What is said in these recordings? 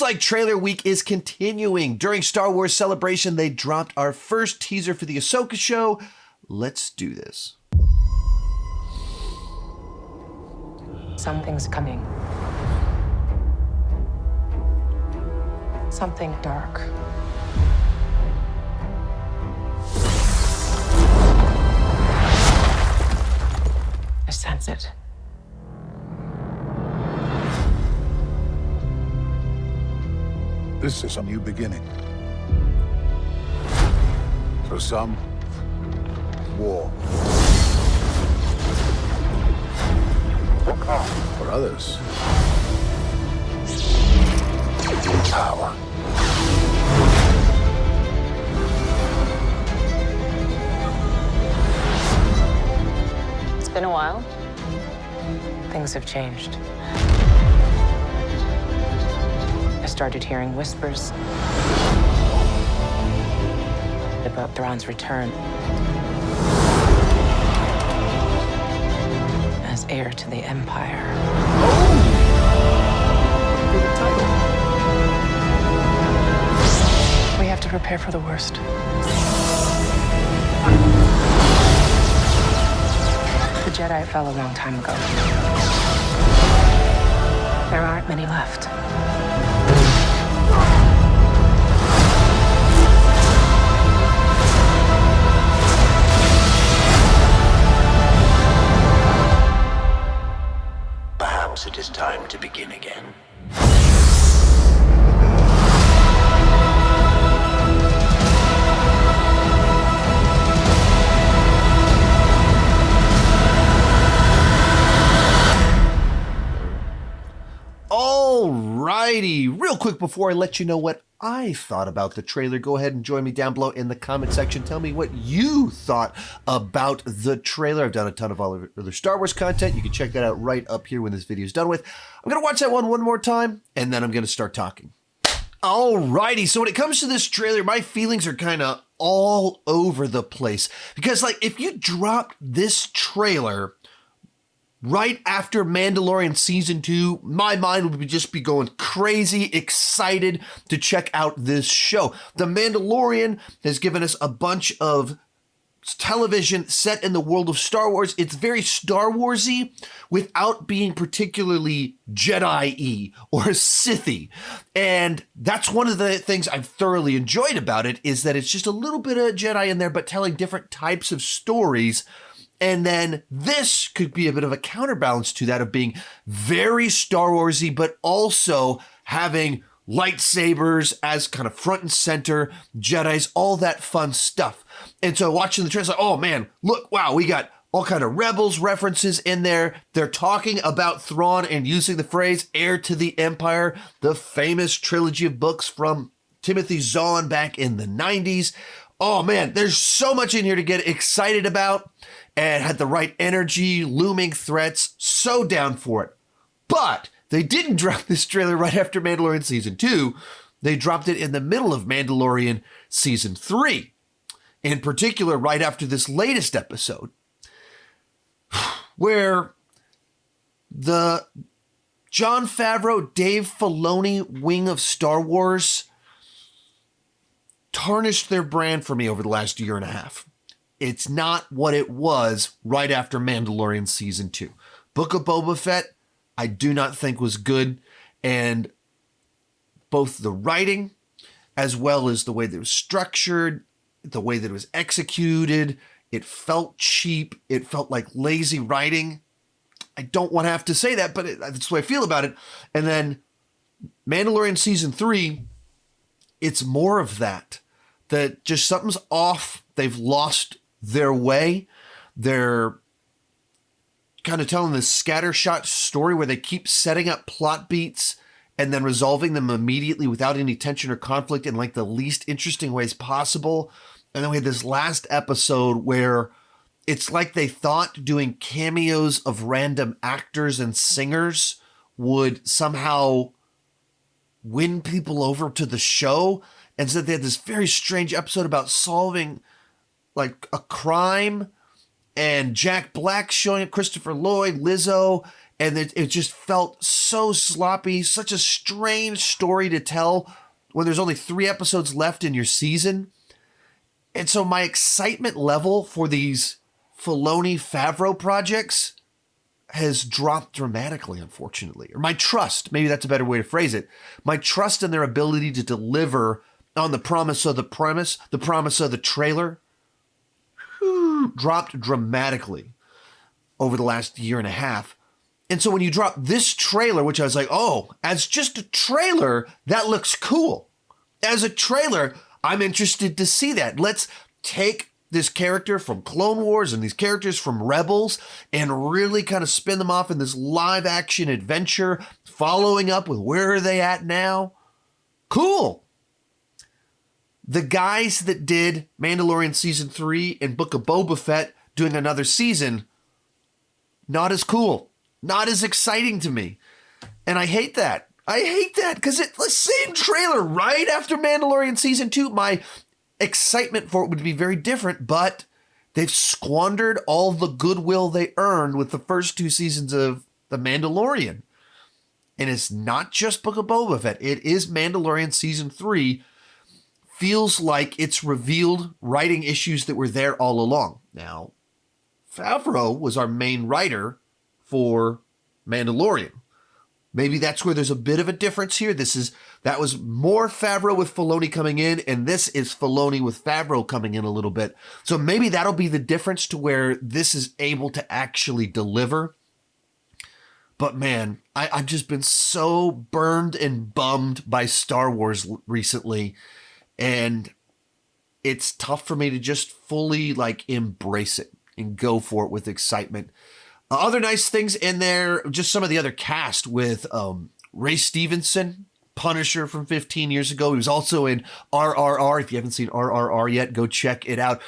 like trailer week is continuing. During Star Wars Celebration, they dropped our first teaser for the Ahsoka show. Let's do this. Something's coming. Something dark. I sense it. This is a new beginning. For some, war. For others, power. It's been a while. Things have changed. I started hearing whispers about Thrawn's return as heir to the Empire. We have to prepare for the worst. The Jedi fell a long time ago. There aren't many left. Perhaps it is time to begin again. Alrighty, real quick before I let you know what I thought about the trailer, go ahead and join me down below in the comment section. Tell me what you thought about the trailer. I've done a ton of other Star Wars content. You can check that out right up here when this video is done with. I'm going to watch that one more time, and then I'm going to start talking. Alrighty, so when it comes to this trailer, my feelings are kind of all over the place. Because, like, if you dropped this trailer right after Mandalorian Season 2, my mind would just be going crazy, excited to check out this show. The Mandalorian has given us a bunch of television set in the world of Star Wars. It's very Star Wars-y without being particularly Jedi-y or Sith-y. And that's one of the things I've thoroughly enjoyed about it, is that it's just a little bit of Jedi in there, but telling different types of stories. And then this could be a bit of a counterbalance to that, of being very Star Wars-y, but also having lightsabers as kind of front and center, Jedis, all that fun stuff. And so watching the trailer, like, oh man, look, wow, we got all kind of Rebels references in there. They're talking about Thrawn and using the phrase heir to the Empire, the famous trilogy of books from Timothy Zahn back in the 90s. Oh man, there's so much in here to get excited about, and had the right energy, looming threats, so down for it. But they didn't drop this trailer right after Mandalorian Season 2. They dropped it in the middle of Mandalorian Season 3. In particular, right after this latest episode, where the Jon Favreau, Dave Filoni wing of Star Wars tarnished their brand for me over the last year and a half. It's not what it was right after Mandalorian Season 2. Book of Boba Fett, I do not think was good. And both the writing, as well as the way that it was structured, the way that it was executed, it felt cheap. It felt like lazy writing. I don't want to have to say that, but that's the way I feel about it. And then Mandalorian Season 3, it's more of that. That just something's off. They've lost their way. They're kind of telling this scattershot story where they keep setting up plot beats and then resolving them immediately without any tension or conflict in like the least interesting ways possible. And then we had this last episode where it's like they thought doing cameos of random actors and singers would somehow win people over to the show. And so they had this very strange episode about solving like a crime, and Jack Black showing up, Christopher Lloyd, Lizzo, And it just felt so sloppy, such a strange story to tell when there's only 3 episodes left in your season. And so my excitement level for these Filoni Favreau projects has dropped dramatically, unfortunately. Or my trust, maybe that's a better way to phrase it. My trust in their ability to deliver on the promise of the premise, the promise of the trailer, dropped dramatically over the last year and a half. And so when you drop this trailer, which I was like, oh, as just a trailer, that looks cool. As a trailer, I'm interested to see that. Let's take this character from Clone Wars and these characters from Rebels and really kind of spin them off in this live action adventure, following up with where are they at now? Cool. The guys that did Mandalorian Season 3 and Book of Boba Fett doing another season, not as cool. Not as exciting to me. And I hate that. I hate that because it's the same trailer right after Mandalorian Season 2. My excitement for it would be very different, but they've squandered all the goodwill they earned with the first 2 seasons of The Mandalorian. And it's not just Book of Boba Fett. It is Mandalorian Season 3. Feels like it's revealed writing issues that were there all along. Now, Favreau was our main writer for Mandalorian. Maybe that's where there's a bit of a difference here. That was more Favreau with Filoni coming in, and this is Filoni with Favreau coming in a little bit. So maybe that'll be the difference to where this is able to actually deliver. But man, I've just been so burned and bummed by Star Wars recently, and it's tough for me to just fully embrace it and go for it with excitement. Other nice things in there, just some of the other cast with Ray Stevenson, Punisher from 15 years ago. He was also in RRR. If you haven't seen RRR yet, go check it out.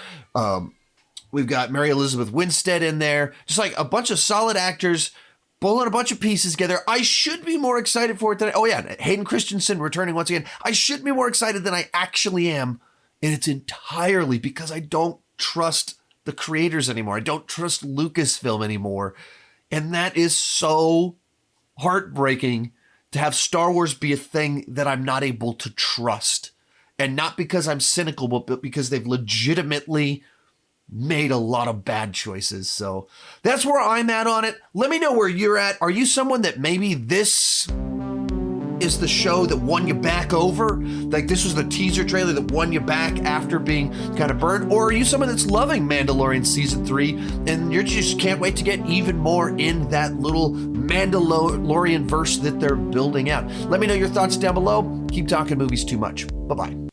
We've got Mary Elizabeth Winstead in there. Just a bunch of solid actors pulling a bunch of pieces together. I should be more excited for it than Hayden Christensen returning once again. I should be more excited than I actually am. And it's entirely because I don't trust the creators anymore. I don't trust Lucasfilm anymore. And that is so heartbreaking to have Star Wars be a thing that I'm not able to trust. And not because I'm cynical, but because they've legitimately made a lot of bad choices. So that's where I'm at on it. Let me know where you're at. Are you someone that maybe this is the show that won you back over? This was the teaser trailer that won you back after being kind of burned? Or are you someone that's loving Mandalorian Season 3 and you just can't wait to get even more in that little Mandalorian verse that they're building out? Let me know your thoughts down below. Keep talking movies too much. Bye-bye.